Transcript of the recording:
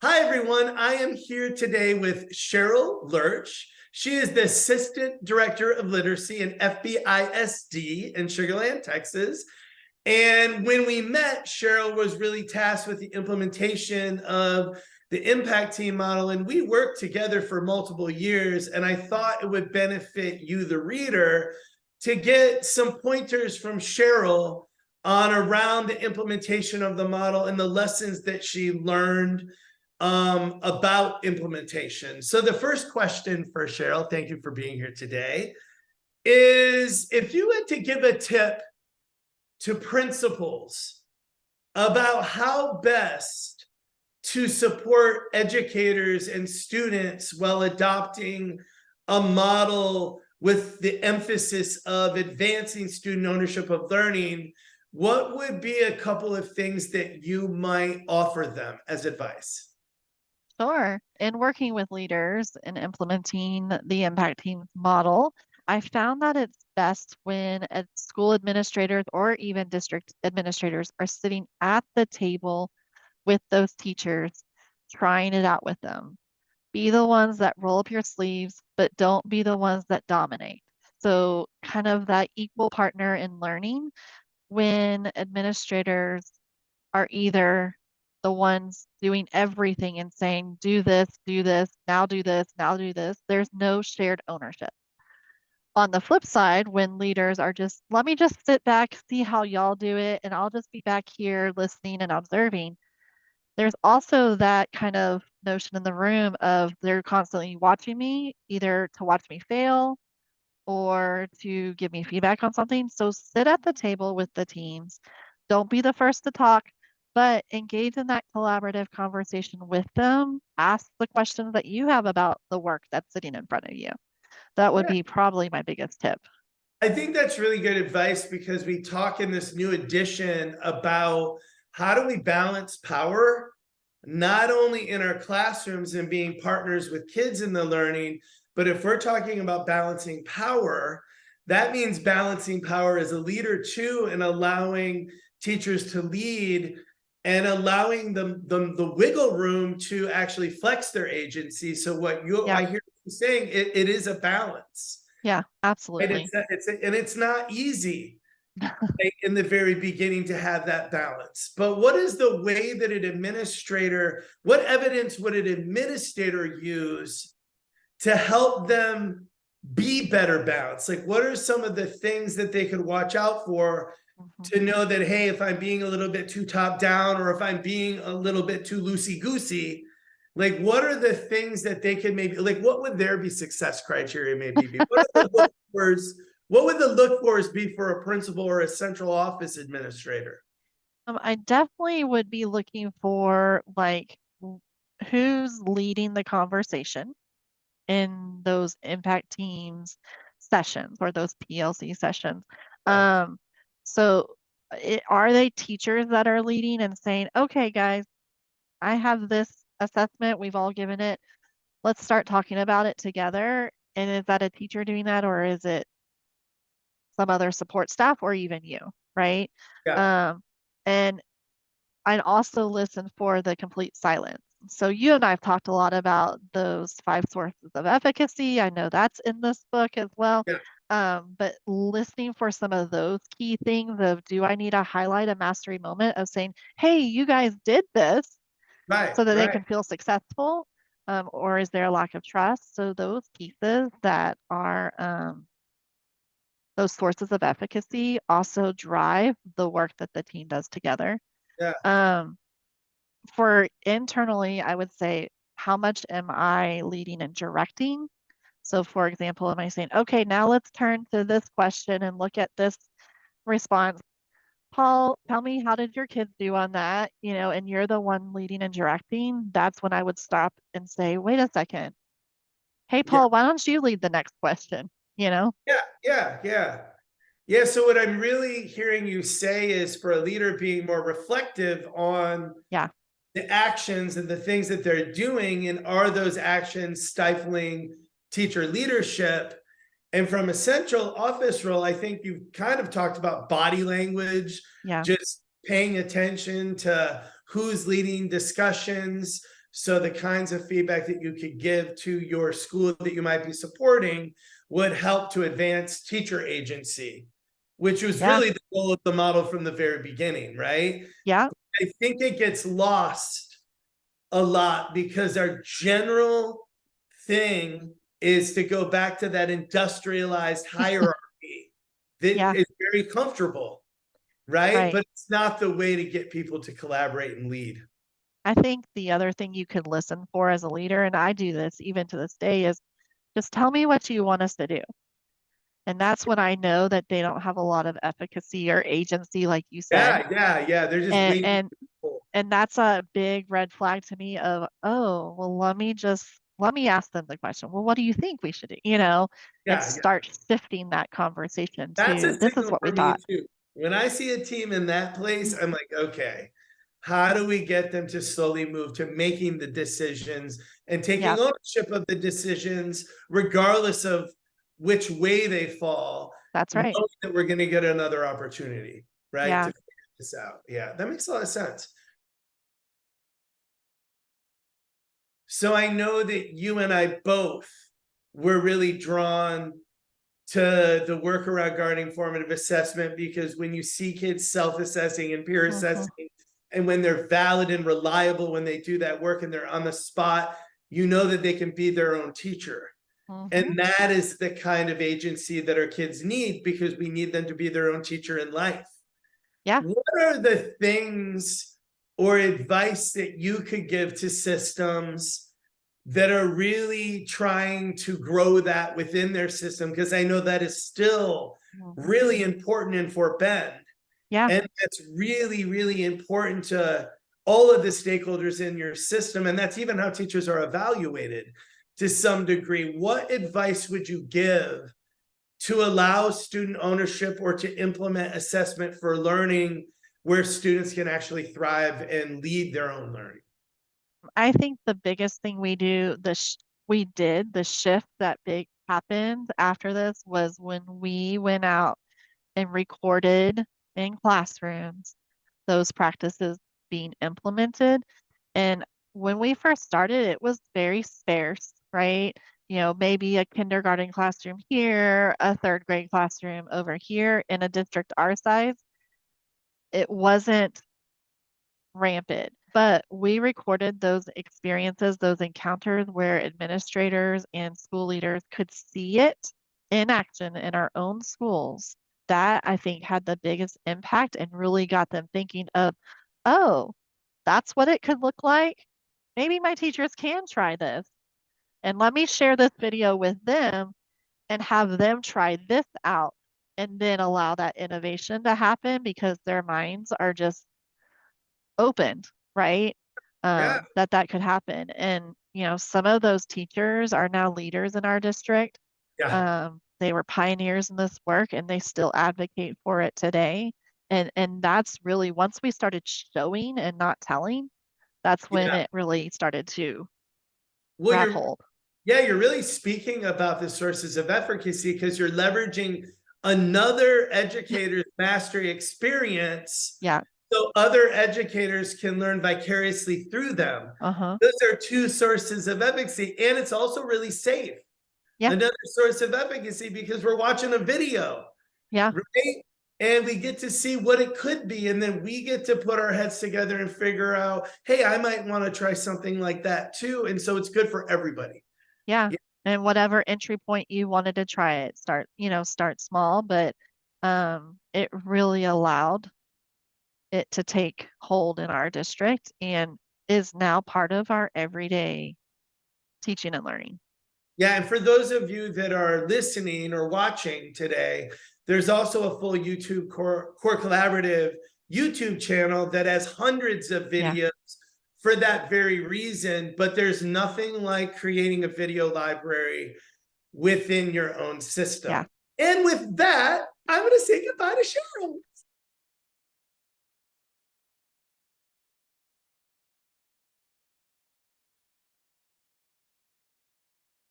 Hi, everyone. I am here today with Cheryle Lerch. She is the Assistant Director of Literacy in FBISD in Sugar Land, Texas. And when we met, Cheryle was really tasked with the implementation of the impact team model, and we worked together for multiple years. And I thought it would benefit you, the reader, to get some pointers from Cheryle on around the implementation of the model and the lessons that she learned about implementation. So the first question for Cheryle, thank you for being here today, is if you had to give a tip to principals about how best to support educators and students while adopting a model with the emphasis of advancing student ownership of learning, what would be a couple of things that you might offer them as advice? Sure. In working with leaders and implementing the impact team model, I found that it's best when school administrators or even district administrators are sitting at the table with those teachers, trying it out with them. Be the ones that roll up your sleeves, but don't be the ones that dominate. So, kind of that equal partner in learning when administrators are either the ones doing everything and saying, do this, now do this, now do this. There's no shared ownership. On the flip side, when leaders are just, let me just sit back, see how y'all do it, and I'll just be back here listening and observing. There's also that kind of notion in the room of they're constantly watching me, either to watch me fail or to give me feedback on something. So sit at the table with the teams. Don't be the first to talk, but engage in that collaborative conversation with them. Ask the questions that you have about the work that's sitting in front of you. That would Yeah. be probably my biggest tip. I think that's really good advice because we talk in this new edition about how do we balance power, not only in our classrooms and being partners with kids in the learning, but if we're talking about balancing power, that means balancing power as a leader too, and allowing teachers to lead and allowing them the wiggle room to actually flex their agency. So what I Yeah, hear you saying, it is a balance. yeah, Right? absolutely. And it's not easy in the very beginning to have that balance. But what is the way that an administrator, what evidence would an administrator use to help them be better balanced? Like, what are some of the things that they could watch out for Mhm. to know that, hey, if I'm being a little bit too top down or if I'm being a little bit too loosey goosey, like what are the things that they can maybe, like what would there be success criteria maybe be? What are the look fors, what would the look fors be for a principal or a central office administrator? I definitely would be looking for like who's leading the conversation in those impact teams sessions or those PLC sessions. Yeah. Um, so are they teachers that are leading and saying, okay, guys, I have this assessment, we've all given it. Let's start talking about it together. And is that a teacher doing that, or is it some other support staff or even you, right? Yeah. Um, and I'd also listen for the complete silence. So you and I have talked a lot about those 5 sources of efficacy. I know that's in this book as well. Yeah. But listening for some of those key things of, do I need to highlight a mastery moment of saying, hey, you guys did this, Right. so that they Right. can feel successful? Or is there a lack of trust? So those pieces that are those sources of efficacy also drive the work that the team does together. Yeah. Um, for internally, I would say, how much am I leading and directing? So, for example, am I saying, okay, now let's turn to this question and look at this response? Paul, tell me, how did your kids do on that? And you're the one leading and directing. That's when I would stop and say, wait a second. Hey, Yeah. Paul, why don't you lead the next question? You know? Yeah. Yeah. Yeah. Yeah. So what I'm really hearing you say is for a leader being more reflective on Yeah. the actions and the things that they're doing, and are those actions stifling teacher leadership? And from a central office role, I think you've kind of talked about body language, Yeah. just paying attention to who's leading discussions, So the kinds of feedback that you could give to your school that you might be supporting would help to advance teacher agency, which was Yeah. really the goal of the model from the very beginning, right? Yeah. I think it gets lost a lot because our general thing is to go back to that industrialized hierarchy that Yeah. is very comfortable, right? Right. But it's not the way to get people to collaborate and lead. I think the other thing you could listen for as a leader, and I do this even to this day, is just tell me what you want us to do. And that's when I know that they don't have a lot of efficacy or agency, like you said. Yeah. They're just And waiting. and and that's a big red flag to me of, oh, well, let me ask them the question. Well, what do you think we should do? And Yeah. start shifting that conversation That's to a this is signal what we for me thought. too. When I see a team in that place, I'm like, okay, how do we get them to slowly move to making the decisions and taking Yeah, ownership of the decisions, regardless of which way they fall, that's knowing right. that we're going to get another opportunity, right? To Yeah. figure this out. Yeah, that makes a lot of sense. So I know that you and I both were really drawn to the work around guarding formative assessment, because when you see kids self-assessing and peer Hmm. assessing, and when they're valid and reliable, when they do that work and they're on the spot, you know that they can be their own teacher. Hmm. And that is the kind of agency that our kids need, because we need them to be their own teacher in life. Yeah. What are the things or advice that you could give to systems that are really trying to grow that within their system? Because I know that is still Hmm. really important in Fort Bend. Yeah. And that's really, really important to all of the stakeholders in your system. And that's even how teachers are evaluated to some degree. What advice would you give to allow student ownership or to implement assessment for learning where students can actually thrive and lead their own learning? I think the biggest thing the shift that big happened after this was when we went out and recorded in classrooms those practices being implemented. And when we first started, it was very sparse, right? Maybe a kindergarten classroom here, a third grade classroom over here in a district our size. It wasn't rampant, but we recorded those experiences, those encounters where administrators and school leaders could see it in action in our own schools. That I think had the biggest impact and really got them thinking of, oh, that's what it could look like. Maybe my teachers can try this. And let me share this video with them and have them try this out and then allow that innovation to happen because their minds are just opened, right? Yeah, That could happen. And, some of those teachers are now leaders in our district. yeah, They were pioneers in this work and they still advocate for it today. And that's really once we started showing and not telling, that's when yeah. it really started to Well, grab hold. you're really speaking about the sources of efficacy because you're leveraging another educator's mastery experience Yeah. so other educators can learn vicariously through them. Uh-huh. Those are two sources of efficacy, and it's also really safe. Yeah. Another source of efficacy because we're watching a video, Yeah. right? And we get to see what it could be, and then we get to put our heads together and figure out, hey, I might want to try something like that too. And so it's good for everybody. Yeah. Yeah, And whatever entry point you wanted to try it, start small, but it really allowed it to take hold in our district and is now part of our everyday teaching and learning. yeah. And for those of you that are listening or watching today, there's also a full YouTube core collaborative YouTube channel that has hundreds of Yeah. videos for that very reason. But there's nothing like creating a video library within your own Yeah. system. And with that, I'm going to say goodbye to Cheryle.